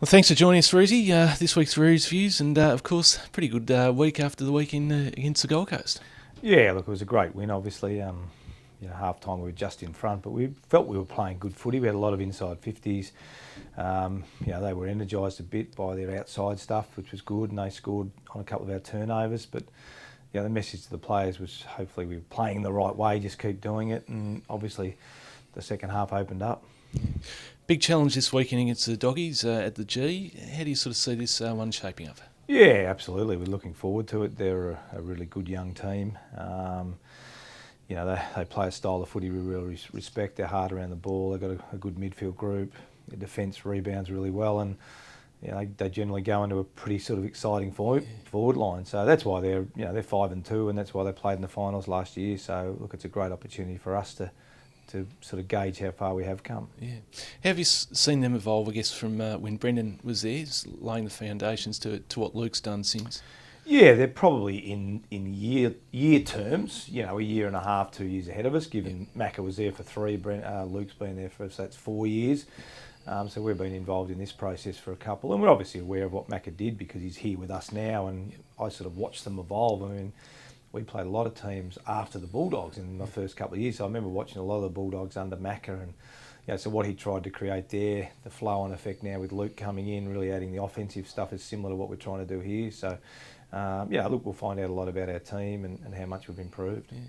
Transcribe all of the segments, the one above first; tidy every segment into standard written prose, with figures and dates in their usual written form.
Well, thanks for joining us, Roosy. This week's Roos Views, and of course, pretty good week after the weekend against the Gold Coast. Yeah, look, it was a great win. Obviously, half time we were just in front, but we felt we were playing good footy. We had a lot of inside 50s. They were energised a bit by their outside stuff, which was good, and they scored on a couple of our turnovers. But the message to the players was hopefully we were playing the right way, just keep doing it, and obviously the second half opened up. Big challenge this weekend against the Doggies at the G. How do you sort of see this one shaping up? Yeah, absolutely. We're looking forward to it. They're a really good young team. They play a style of footy we really respect. They're hard around the ball. They've got a good midfield group. Their defence rebounds really well, and they generally go into a pretty sort of exciting forward line. So that's why they're 5-2, and that's why they played in the finals last year. So look, it's a great opportunity for us to sort of gauge how far we have come. Yeah. How have you seen them evolve, I guess, from when Brendan was there, laying the foundations to what Luke's done since? Yeah, they're probably in year terms, a year and a half, 2 years ahead of us, given Macca was there for 3, Luke's been there for, so that's 4 years. So we've been involved in this process for a couple, and we're obviously aware of what Macca did because he's here with us now, and I sort of watched them evolve. I mean, we played a lot of teams after the Bulldogs in the first couple of years. So I remember watching a lot of the Bulldogs under Macca, and so what he tried to create there, the flow-on effect now with Luke coming in, really adding the offensive stuff is similar to what we're trying to do here. So, look, we'll find out a lot about our team and how much we've improved. Yeah.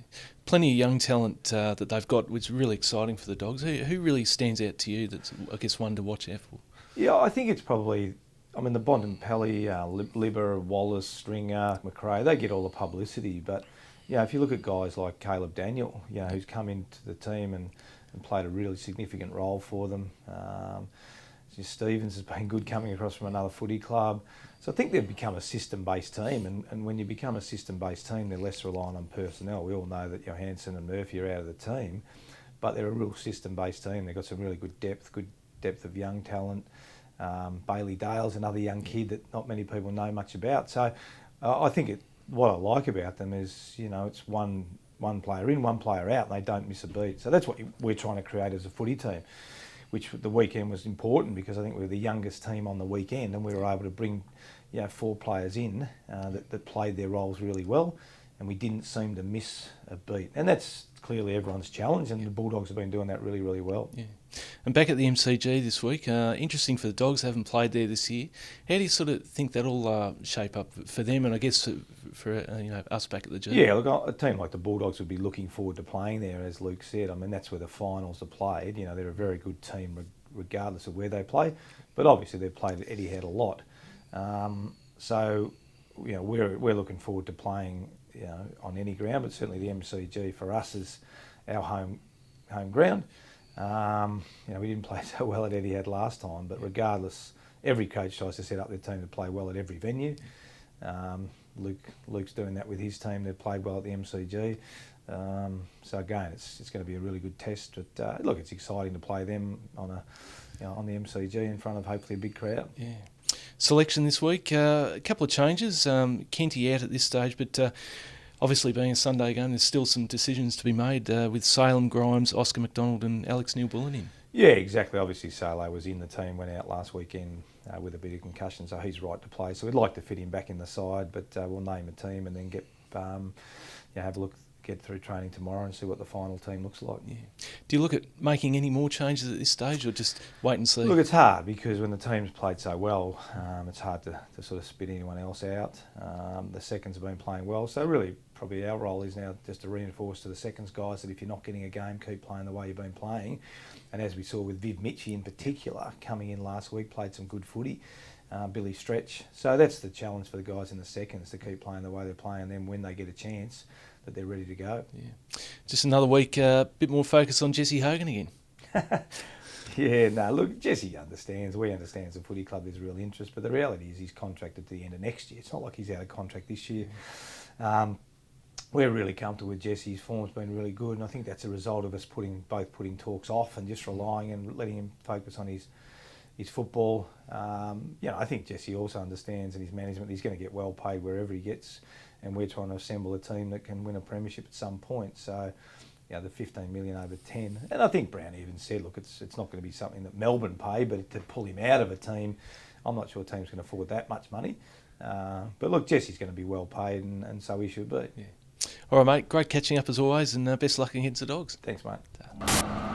Plenty of young talent that they've got, which is really exciting for the Dogs. Who really stands out to you that's, I guess, one to watch out for? Yeah, I think it's probably... the Bontempelli, Libber, Wallace, Stringer, McRae, they get all the publicity. But, if you look at guys like Caleb Daniel, who's come into the team and played a really significant role for them. Stevens has been good coming across from another footy club. So I think they've become a system-based team. And when you become a system-based team, they're less reliant on personnel. We all know that Johansson and Murphy are out of the team. But they're a real system-based team. They've got some really good depth of young talent. Bailey Dale's another young kid that not many people know much about. So I think what I like about them is, it's one player in, one player out, and they don't miss a beat. So that's what we're trying to create as a footy team, which the weekend was important because I think we were the youngest team on the weekend, and we were able to bring 4 players in that played their roles really well, and we didn't seem to miss a beat. And that's clearly everyone's challenge, and the Bulldogs have been doing that really, really well. Yeah. And back at the MCG this week, interesting for the Dogs, they haven't played there this year. How do you sort of think that'll shape up for them, and I guess for us back at the G? Yeah, look, a team like the Bulldogs would be looking forward to playing there, as Luke said. I mean, that's where the finals are played. They're a very good team regardless of where they play, but obviously they've played at Etihad a lot. We're looking forward to playing on any ground, but certainly the MCG for us is our home ground. We didn't play so well at Etihad last time, but regardless, every coach tries to set up their team to play well at every venue. Luke's doing that with his team. They've played well at the MCG. So again, it's going to be a really good test. But look, it's exciting to play them on the MCG in front of hopefully a big crowd. Yeah. Selection this week, a couple of changes. Kenty out at this stage, but obviously being a Sunday game, there's still some decisions to be made with Salem, Grimes, Oscar McDonald and Alex Neil-Bullen in. Yeah, exactly. Obviously, Salo was in the team, went out last weekend with a bit of concussion, so he's right to play. So we'd like to fit him back in the side, but we'll name a team and then have a look, get through training tomorrow and see what the final team looks like. Yeah. Do you look at making any more changes at this stage, or just wait and see? Look, it's hard because when the team's played so well, it's hard to sort of spit anyone else out. The seconds have been playing well, so really probably our role is now just to reinforce to the seconds guys that if you're not getting a game, keep playing the way you've been playing. And as we saw with Viv Mitchie in particular, coming in last week, played some good footy. Billy Stretch. So that's the challenge for the guys in the seconds, to keep playing the way they're playing, and then when they get a chance, that they're ready to go. Yeah. Just another week, a bit more focus on Jesse Hogan again. Yeah, no, look, Jesse understands. We understand as a footy club there's real interest, but the reality is he's contracted to the end of next year. It's not like he's out of contract this year. We're really comfortable with Jesse. His form's been really good, and I think that's a result of us putting talks off and just relying and letting him focus on his football. I think Jesse also understands, and his management, he's going to get well paid wherever he gets, and we're trying to assemble a team that can win a premiership at some point. So, the 15 million over 10, and I think Brown even said, look, it's not going to be something that Melbourne pay, but to pull him out of a team I'm not sure teams can afford that much money. But look, Jesse's going to be well paid, and so he should be. Yeah. All right, mate. Great catching up as always, and best luck against the Dogs. Thanks, mate.